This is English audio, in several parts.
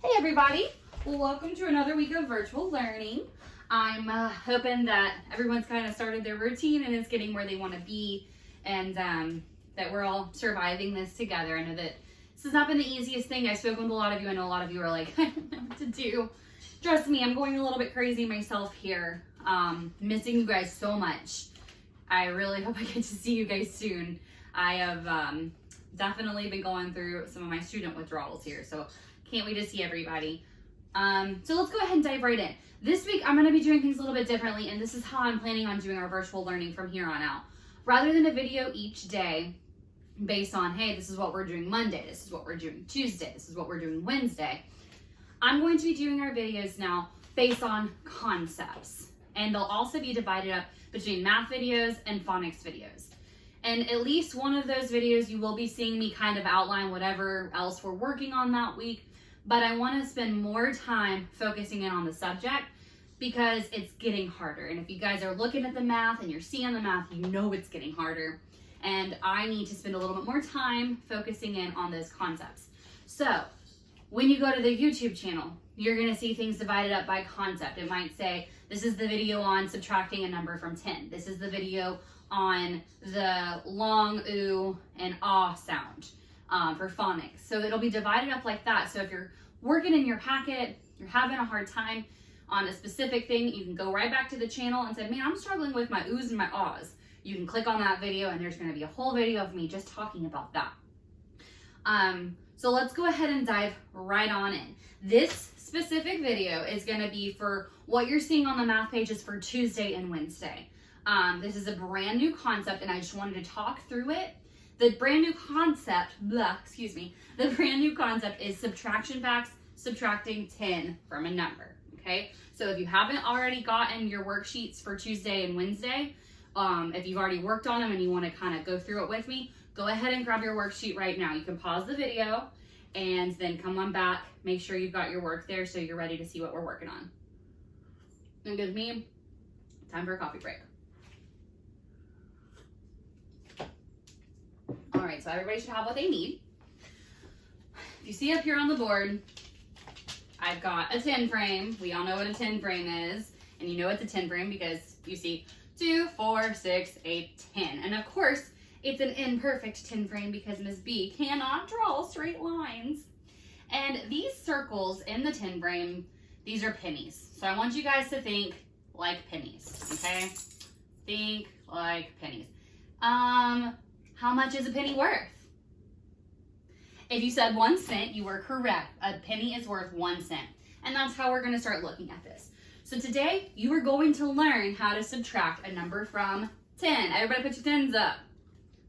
Hey everybody, welcome to another week of virtual learning. I'm hoping that everyone's kind of started their routine and is getting where they want to be, and that we're all surviving this together. I know that this has not been the easiest thing. I've spoken with a lot of you. I know a lot of you are like, I don't know what to do. Trust me, I'm going a little bit crazy myself here. Missing you guys so much. I really hope I get to see you guys soon. I have definitely been going through some of my student withdrawals here, so can't wait to see everybody. So let's go ahead and dive right in. This week, I'm gonna be doing things a little bit differently, and this is how I'm planning on doing our virtual learning from here on out. Rather than a video each day based on, hey, this is what we're doing Monday, this is what we're doing Tuesday, this is what we're doing Wednesday, I'm going to be doing our videos now based on concepts. And they'll also be divided up between math videos and phonics videos. And at least one of those videos, you will be seeing me kind of outline whatever else we're working on that week. But I want to spend more time focusing in on the subject because it's getting harder. And if you guys are looking at the math and you're seeing the math, you know it's getting harder. And I need to spend a little bit more time focusing in on those concepts. So when you go to the YouTube channel, you're going to see things divided up by concept. It might say, this is the video on subtracting a number from 10. This is the video on the long ooh and ah sound for phonics. So it'll be divided up like that. So if you're working in your packet, you're having a hard time on a specific thing, you can go right back to the channel and say, man, I'm struggling with my oohs and my ahs. You can click on that video and there's going to be a whole video of me just talking about that. So let's go ahead and dive right on in. This specific video is going to be for what you're seeing on the math pages for Tuesday and Wednesday. This is a brand new concept and I just wanted to talk through it. The brand new concept, the brand new concept is subtraction facts, subtracting 10 from a number, okay? So if you haven't already gotten your worksheets for Tuesday and Wednesday, if you've already worked on them and you want to kind of go through it with me, go ahead and grab your worksheet right now. You can pause the video and then come on back, make sure you've got your work there so you're ready to see what we're working on. And give me time for a coffee break. All right, so everybody should have what they need. If you see up here on the board, I've got a 10 frame. We all know what a 10 frame is, and you know it's a 10 frame because you see 2, 4, 6, 8, 10. And of course, it's an imperfect 10 frame because Ms. B cannot draw straight lines. And these circles in the 10 frame, these are pennies. So I want you guys to think like pennies, okay? Think like pennies. How much is a penny worth? If you said 1 cent, you were correct. A penny is worth 1 cent. And that's how we're going to start looking at this. So today, you are going to learn how to subtract a number from 10. Everybody put your 10s up.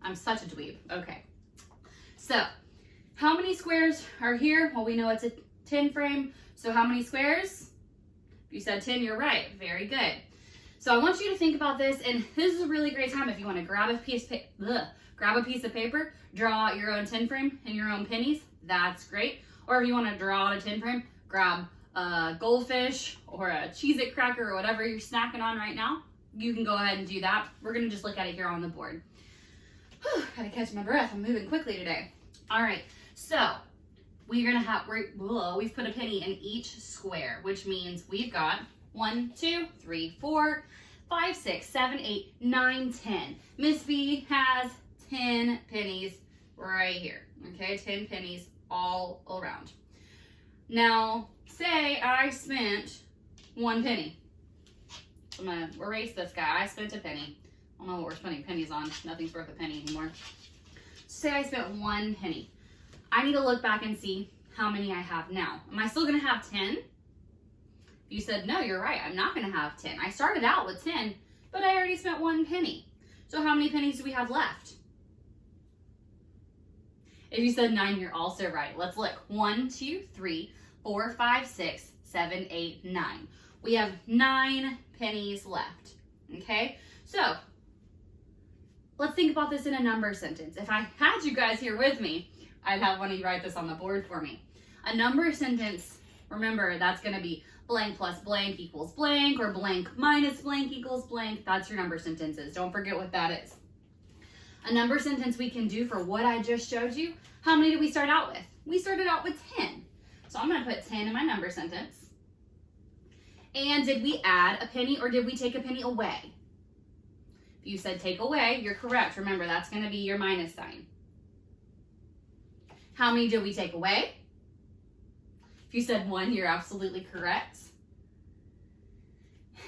I'm such a dweeb. Okay. So, how many squares are here? Well, we know it's a 10 frame. So how many squares? If you said 10, you're right. Very good. So I want you to think about this, and this is a really great time if you want to grab a piece of paper, draw your own 10 frame and your own pennies. That's great. Or if you want to draw on a 10 frame, grab a goldfish or a Cheez-It cracker or whatever you're snacking on right now. You can go ahead and do that. We're going to just look at it here on the board. Whew, gotta catch my breath. I'm moving quickly today. All right, so we're gonna have, we've put a penny in each square, which means we've got 1, 2, 3, 4, 5, 6, 7, 8, 9, 10. Miss B has 10 pennies right here, okay? 10 pennies all around. Now, say I spent 1 penny. I'm gonna erase this guy. I spent a penny. I don't know what we're spending pennies on. Nothing's worth a penny anymore. Say I spent 1 penny. I need to look back and see how many I have now. Am I still gonna have 10? You said, no, you're right. I'm not gonna have 10. I started out with 10, but I already spent 1 penny. So how many pennies do we have left? If you said 9, you're also right. Let's look. 1, 2, 3, 4, 5, 6, 7, 8, 9. We have 9 pennies left, okay? So let's think about this in a number sentence. If I had you guys here with me, I'd have one of you write this on the board for me. A number sentence, remember, that's going to be blank plus blank equals blank, or blank minus blank equals blank. That's your number sentences. Don't forget what that is. A number sentence we can do for what I just showed you. How many did we start out with? We started out with 10. So I'm going to put 10 in my number sentence. And did we add a penny or did we take a penny away? If you said take away, you're correct. Remember, that's going to be your minus sign. How many did we take away? If you said 1, you're absolutely correct.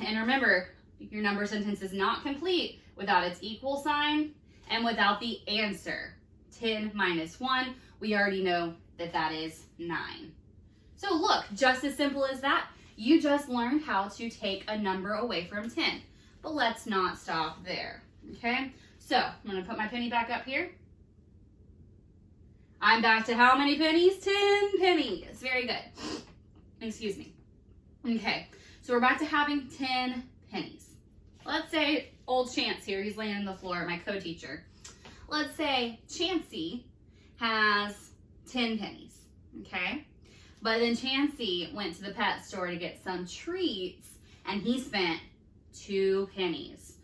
And remember, your number sentence is not complete without its equal sign and without the answer. 10 minus 1, we already know that that is 9. So look, just as simple as that, you just learned how to take a number away from 10. But let's not stop there, okay? So I'm going to put my penny back up here. I'm back to how many pennies? 10 pennies. Very good. Excuse me. Okay, so we're back to having 10 pennies. Let's say old Chance here, he's laying on the floor, my co-teacher. Let's say Chancey has 10 pennies, okay? But then Chancey went to the pet store to get some treats and he spent 2 pennies.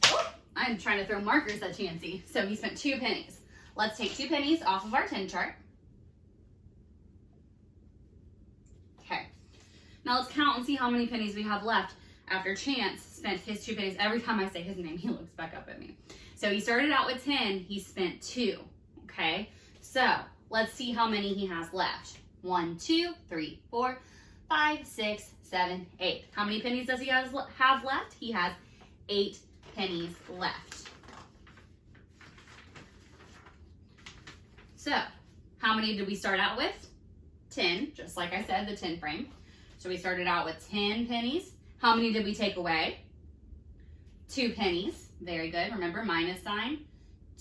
Oh, I'm trying to throw markers at Chancey. So he spent 2 pennies. Let's take 2 pennies off of our 10 chart. Okay. Now let's count and see how many pennies we have left after Chance spent his 2 pennies. Every time I say his name, he looks back up at me. So he started out with 10, he spent 2, okay? So let's see how many he has left. 1, 2, 3, 4, 5, 6, 7, 8. How many pennies does he have left? He has 8 pennies left. So how many did we start out with? 10, just like I said, the 10 frame. So we started out with 10 pennies. How many did we take away? 2 pennies. Very good. Remember, minus sign,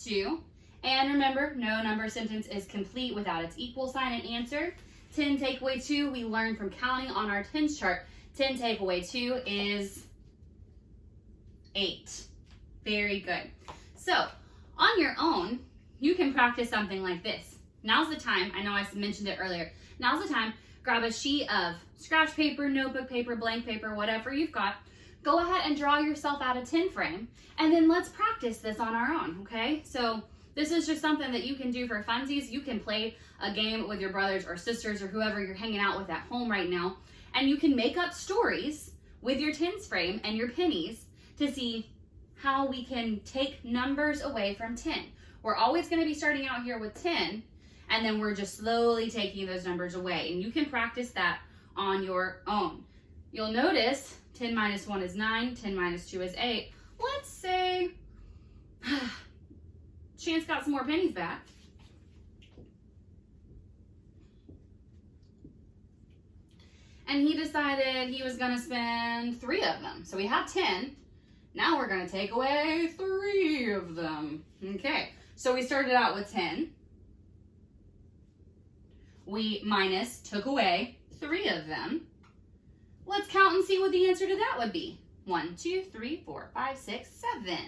2. And remember, no number sentence is complete without its equal sign and answer. 10 take away 2, we learned from counting on our tens chart. 10 take away 2 is 8. Very good. So, on your own, you can practice something like this. Now's the time, I know I mentioned it earlier, now's the time, grab a sheet of scratch paper, notebook paper, blank paper, whatever you've got. Go ahead and draw yourself out a 10 frame, and then let's practice this on our own, okay? So this is just something that you can do for funsies. You can play a game with your brothers or sisters or whoever you're hanging out with at home right now, and you can make up stories with your tens frame and your pennies to see how we can take numbers away from 10. We're always going to be starting out here with 10, and then we're just slowly taking those numbers away, and you can practice that on your own. You'll notice 10 minus 1 is 9, 10 minus 2 is 8. Let's say Chance got some more pennies back. And he decided he was going to spend 3 of them. So we have 10. Now we're going to take away 3 of them. Okay, so we started out with 10. We took away 3 of them. Let's count and see what the answer to that would be. 1, 2, 3, 4, 5, 6, 7.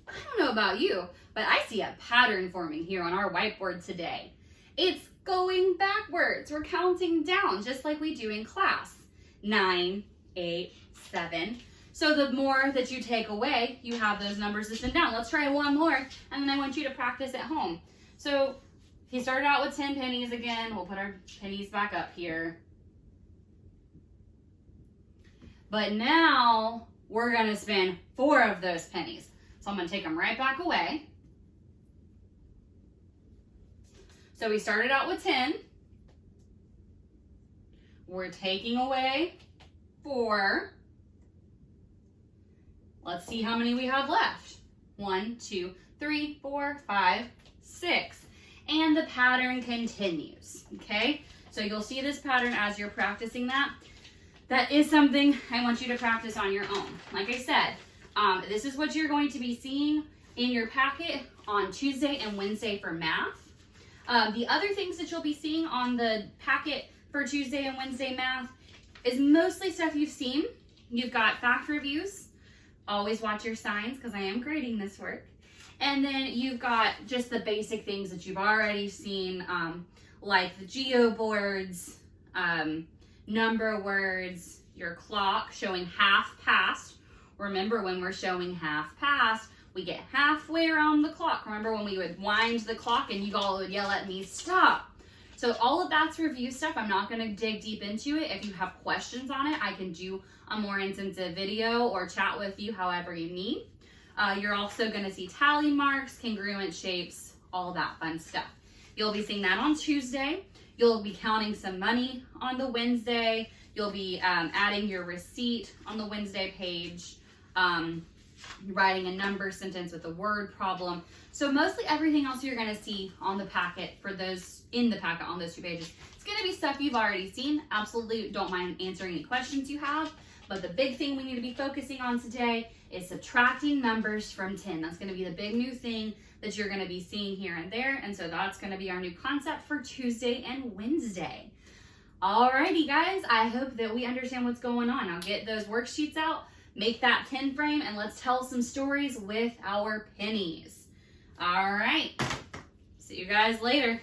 I don't know about you, but I see a pattern forming here on our whiteboard today. It's going backwards. We're counting down just like we do in class. 9, 8, 7. So the more that you take away, you have those numbers to send down. Let's try one more, and then I want you to practice at home. So he started out with 10 pennies again. We'll put our pennies back up here. But now we're going to spend 4 of those pennies. So I'm going to take them right back away. So we started out with 10. We're taking away 4. Let's see how many we have left. 1, 2, 3, 4, 5, 6. And the pattern continues, okay? So you'll see this pattern as you're practicing that. That is something I want you to practice on your own. Like I said, this is what you're going to be seeing in your packet on Tuesday and Wednesday for math. The other things that you'll be seeing on the packet for Tuesday and Wednesday math is mostly stuff you've seen. You've got fact reviews. Always watch your signs because I am grading this work. And then you've got just the basic things that you've already seen, like the geo boards, number words, your clock showing half past. Remember, when we're showing half past, We get halfway around the clock. Remember when we would wind the clock and you all would yell at me, stop. So all of that's review stuff. I'm not going to dig deep into it. If you have questions on it, I can do a more intensive video or chat with you however you need. You're also going to see tally marks, congruent shapes, all that fun stuff. You'll be seeing that on Tuesday. You'll be counting some money on the Wednesday. You'll be adding your receipt on the Wednesday page, writing a number sentence with a word problem. So mostly everything else you're going to see on the packet for those in the packet on those 2 pages. It's going to be stuff you've already seen. Absolutely don't mind answering any questions you have. But the big thing we need to be focusing on today is subtracting numbers from 10. That's going to be the big new thing that you're going to be seeing here and there. And so that's going to be our new concept for Tuesday and Wednesday. Alrighty guys, I hope that we understand what's going on. I'll get those worksheets out, make that 10 frame, and let's tell some stories with our pennies. All right, see you guys later.